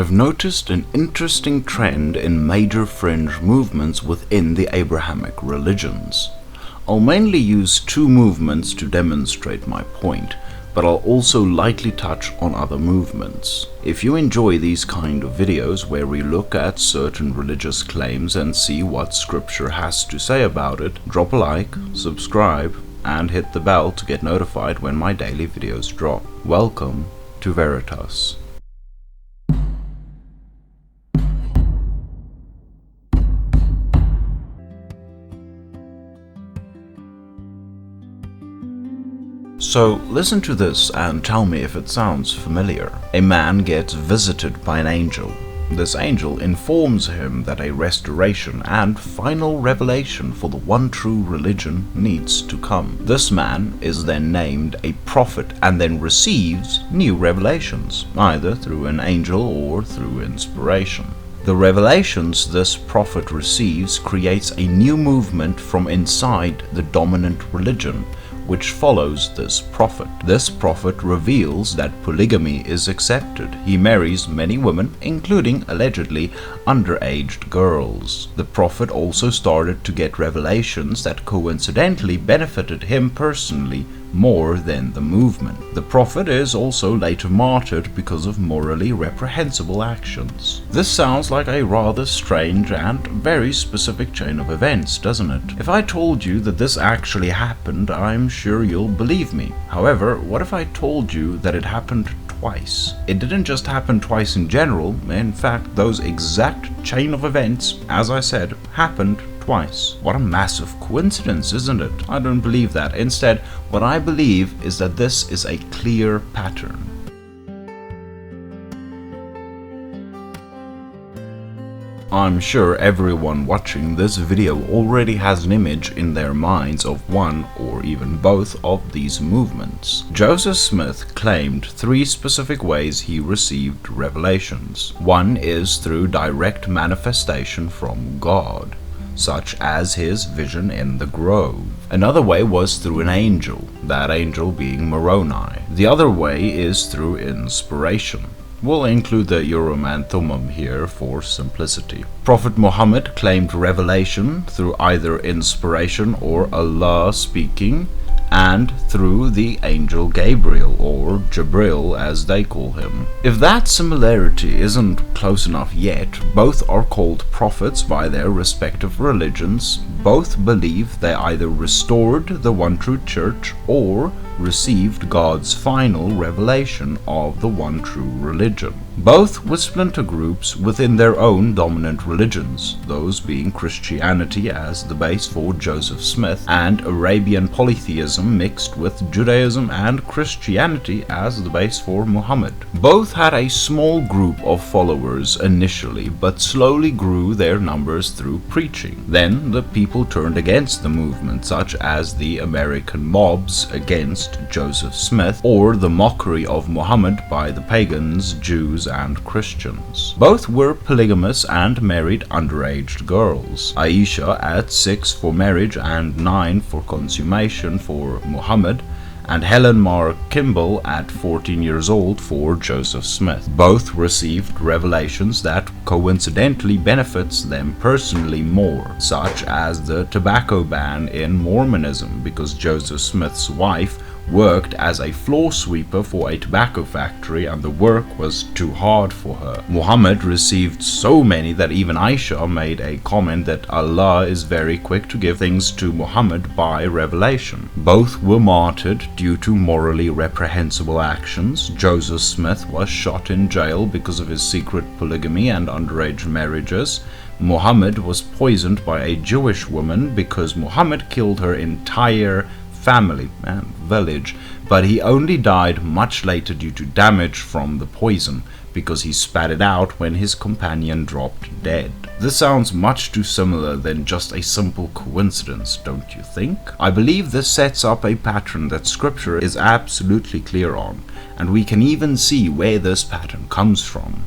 I've noticed an interesting trend in major fringe movements within the Abrahamic religions. I'll mainly use two movements to demonstrate my point, but I'll also lightly touch on other movements. If you enjoy these kind of videos where we look at certain religious claims and see what scripture has to say about it, drop a like, subscribe, and hit the bell to get notified when my daily videos drop. Welcome to Veritas. So listen to this and tell me if it sounds familiar. A man gets visited by an angel. This angel informs him that a restoration and final revelation for the one true religion needs to come. This man is then named a prophet and then receives new revelations, either through an angel or through inspiration. The revelations this prophet receives creates a new movement from inside the dominant religion, which follows this prophet. This prophet reveals that polygamy is accepted. He marries many women, including allegedly underage girls. The prophet also started to get revelations that coincidentally benefited him personally more than the movement. The prophet is also later martyred because of morally reprehensible actions. This sounds like a rather strange and very specific chain of events, doesn't it? If I told you that this actually happened, I'm sure you'll believe me. However, what if I told you that it happened twice? It didn't just happen twice in general. In fact, those exact chain of events, as I said, happened twice. What a massive coincidence, isn't it? I don't believe that. Instead, what I believe is that this is a clear pattern. I'm sure everyone watching this video already has an image in their minds of one or even both of these movements. Joseph Smith claimed three specific ways he received revelations. One is through direct manifestation from God, such as his vision in the grove. Another way was through an angel, that angel being Moroni. The other way is through inspiration. We'll include the Urim and Thummim here for simplicity. Prophet Muhammad claimed revelation through either inspiration or Allah speaking, and through the angel Gabriel, or Jibril as they call him. If that similarity isn't close enough yet, both are called prophets by their respective religions. Both believe they either restored the one true church or received God's final revelation of the one true religion. Both were splinter groups within their own dominant religions, those being Christianity as the base for Joseph Smith, and Arabian polytheism mixed with Judaism and Christianity as the base for Muhammad. Both had a small group of followers initially, but slowly grew their numbers through preaching. Then the people turned against the movement, such as the American mobs against Joseph Smith, or the mockery of Muhammad by the pagans, Jews, and Christians. Both were polygamous and married underage girls. Aisha at 6 for marriage and 9 for consummation for Muhammad, and Helen Mar Kimball at 14 years old for Joseph Smith. Both received revelations that coincidentally benefits them personally more, such as the tobacco ban in Mormonism, because Joseph Smith's wife worked as a floor sweeper for a tobacco factory and the work was too hard for her. Muhammad received so many that even Aisha made a comment that Allah is very quick to give things to Muhammad by revelation. Both were martyred due to morally reprehensible actions. Joseph Smith was shot in jail because of his secret polygamy and underage marriages. Muhammad was poisoned by a Jewish woman because Muhammad killed her entire family and village, but he only died much later due to damage from the poison, because he spat it out when his companion dropped dead. This sounds much too similar than just a simple coincidence, don't you think? I believe this sets up a pattern that scripture is absolutely clear on, and we can even see where this pattern comes from.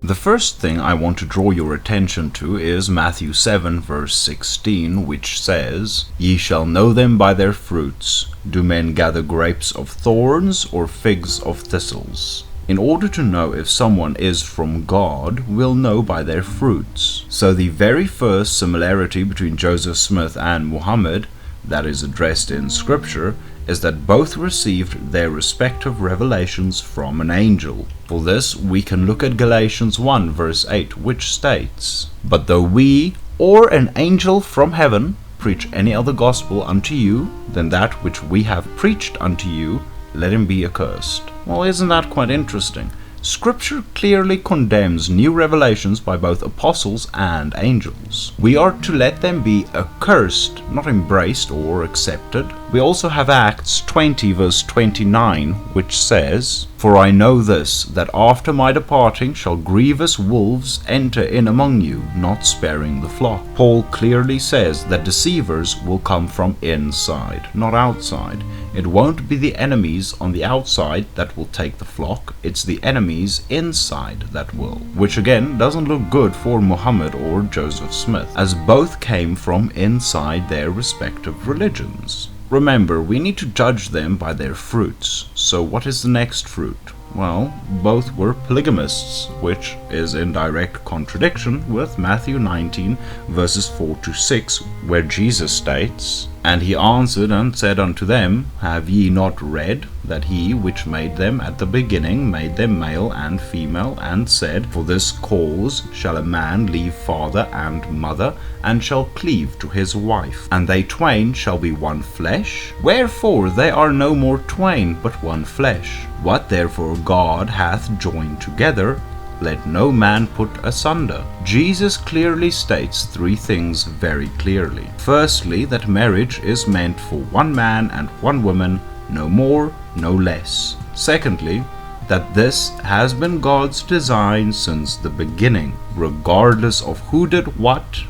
The first thing I want to draw your attention to is Matthew 7 verse 16, which says, "Ye shall know them by their fruits. Do men gather grapes of thorns or figs of thistles?" In order to know if someone is from God, we'll know by their fruits. So the very first similarity between Joseph Smith and Muhammad that is addressed in Scripture is that both received their respective revelations from an angel. For this, we can look at Galatians 1 verse 8, which states, "But though we or an angel from heaven preach any other gospel unto you than that which we have preached unto you, let him be accursed." Well, isn't that quite interesting? Scripture clearly condemns new revelations by both apostles and angels. We are to let them be accursed, not embraced or accepted. We also have Acts 20 verse 29, which says, "For I know this, that after my departing shall grievous wolves enter in among you, not sparing the flock." Paul clearly says that deceivers will come from inside, not outside. It won't be the enemies on the outside that will take the flock, it's the enemies inside that will. Which again doesn't look good for Muhammad or Joseph Smith, as both came from inside their respective religions. Remember, we need to judge them by their fruits. So what is the next fruit? Well, both were polygamists, which is in direct contradiction with Matthew 19 verses 4 to 6, where Jesus states, "And he answered and said unto them, Have ye not read that he which made them at the beginning made them male and female, and said, For this cause shall a man leave father and mother, and shall cleave to his wife, and they twain shall be one flesh? Wherefore they are no more twain, but one flesh. What therefore God hath joined together, let no man put asunder." Jesus clearly states three things very clearly. Firstly, that marriage is meant for one man and one woman, no more, no less. Secondly, that this has been God's design since the beginning, regardless of who did what.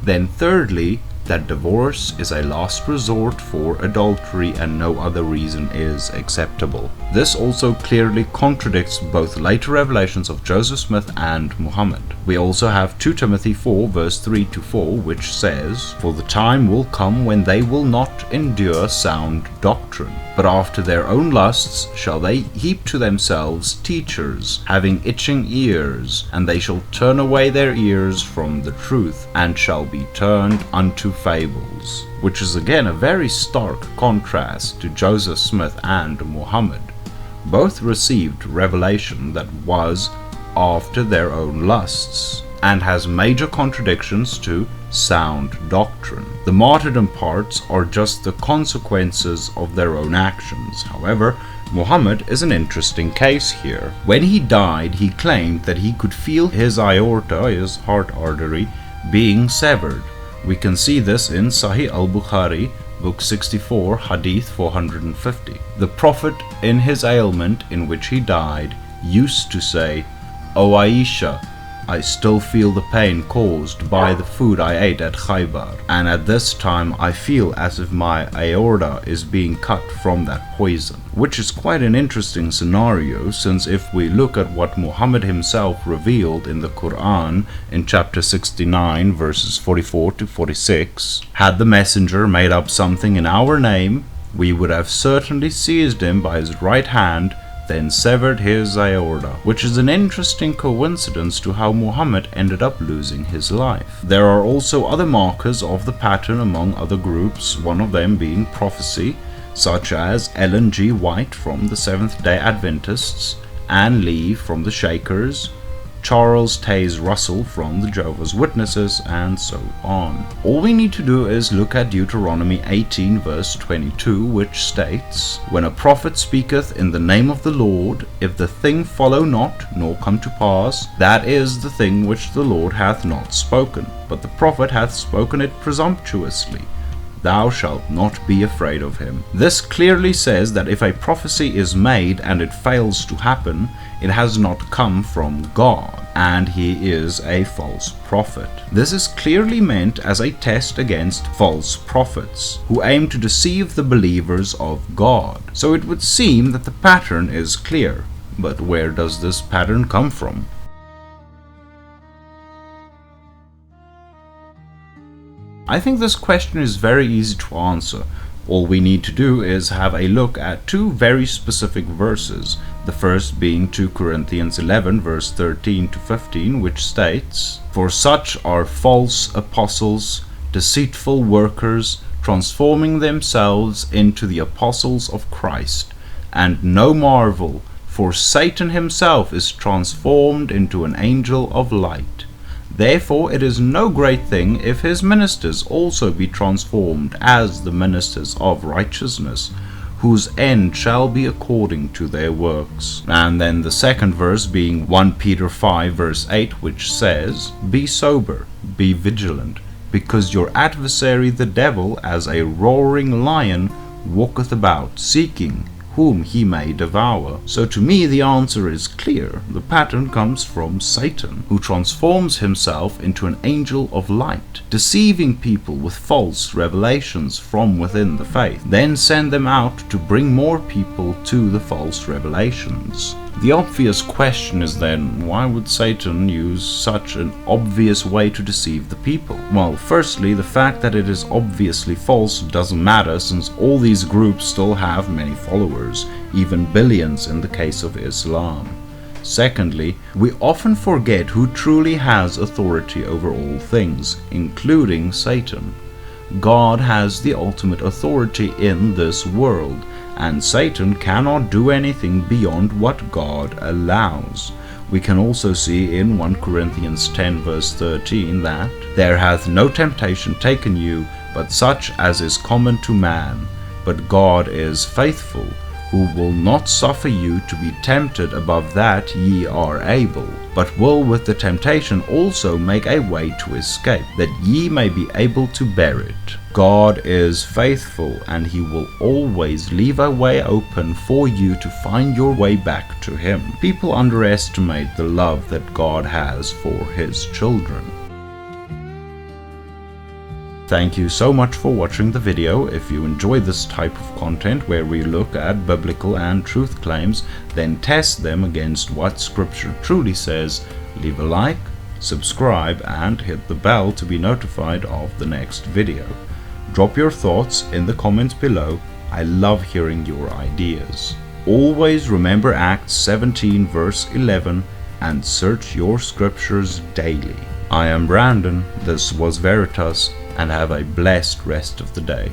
Then thirdly, that divorce is a last resort for adultery and no other reason is acceptable. This also clearly contradicts both later revelations of Joseph Smith and Muhammad. We also have 2 Timothy 4 verse 3 to 4, which says, "For the time will come when they will not endure sound doctrine, but after their own lusts shall they heap to themselves teachers, having itching ears, and they shall turn away their ears from the truth, and shall be turned unto fables." Which is again a very stark contrast to Joseph Smith and Muhammad. Both received revelation that was after their own lusts, and has major contradictions to sound doctrine. The martyrdom parts are just the consequences of their own actions. However, Muhammad is an interesting case here. When he died, he claimed that he could feel his aorta, his heart artery, being severed. We can see this in Sahih al-Bukhari, Book 64, Hadith 450. The Prophet, in his ailment in which he died, used to say, "O Aisha, I still feel the pain caused by the food I ate at Khaybar, and at this time I feel as if my aorta is being cut from that poison." Which is quite an interesting scenario, since if we look at what Muhammad himself revealed in the Quran in chapter 69 verses 44 to 46, had the messenger made up something in our name, we would have certainly seized him by his right hand, then severed his aorta, which is an interesting coincidence to how Muhammad ended up losing his life. There are also other markers of the pattern among other groups, one of them being prophecy, such as Ellen G. White from the Seventh-day Adventists, Ann Lee from the Shakers, Charles Taze Russell from the Jehovah's Witnesses, and so on. All we need to do is look at Deuteronomy 18 verse 22, which states, "When a prophet speaketh in the name of the Lord, if the thing follow not, nor come to pass, that is the thing which the Lord hath not spoken, but the prophet hath spoken it presumptuously. Thou shalt not be afraid of him." This clearly says that if a prophecy is made and it fails to happen, it has not come from God, and he is a false prophet. This is clearly meant as a test against false prophets, who aim to deceive the believers of God. So it would seem that the pattern is clear. But where does this pattern come from? I think this question is very easy to answer. All we need to do is have a look at two very specific verses. The first being 2 Corinthians 11 verse 13 to 15, which states, "For such are false apostles, deceitful workers, transforming themselves into the apostles of Christ. And no marvel, for Satan himself is transformed into an angel of light. Therefore it is no great thing if his ministers also be transformed as the ministers of righteousness, whose end shall be according to their works." And then the second verse being 1 Peter 5 verse 8, which says, "Be sober, be vigilant, because your adversary the devil, as a roaring lion, walketh about, seeking whom he may devour." So to me the answer is clear. The pattern comes from Satan, who transforms himself into an angel of light, deceiving people with false revelations from within the faith, then send them out to bring more people to the false revelations. The obvious question is then, why would Satan use such an obvious way to deceive the people? Well, firstly, the fact that it is obviously false doesn't matter, since all these groups still have many followers, even billions in the case of Islam. Secondly, we often forget who truly has authority over all things, including Satan. God has the ultimate authority in this world, and Satan cannot do anything beyond what God allows. We can also see in 1 Corinthians 10 verse 13 that, "There hath no temptation taken you, but such as is common to man. But God is faithful, who will not suffer you to be tempted above that ye are able, but will with the temptation also make a way to escape, that ye may be able to bear it." God is faithful, and he will always leave a way open for you to find your way back to him. People underestimate the love that God has for his children. Thank you so much for watching the video. If you enjoy this type of content where we look at biblical and truth claims, then test them against what scripture truly says, leave a like, subscribe, and hit the bell to be notified of the next video. Drop your thoughts in the comments below. I love hearing your ideas. Always remember Acts 17 verse 11 and search your scriptures daily. I am Brandon, this was Veritas, and have a blessed rest of the day.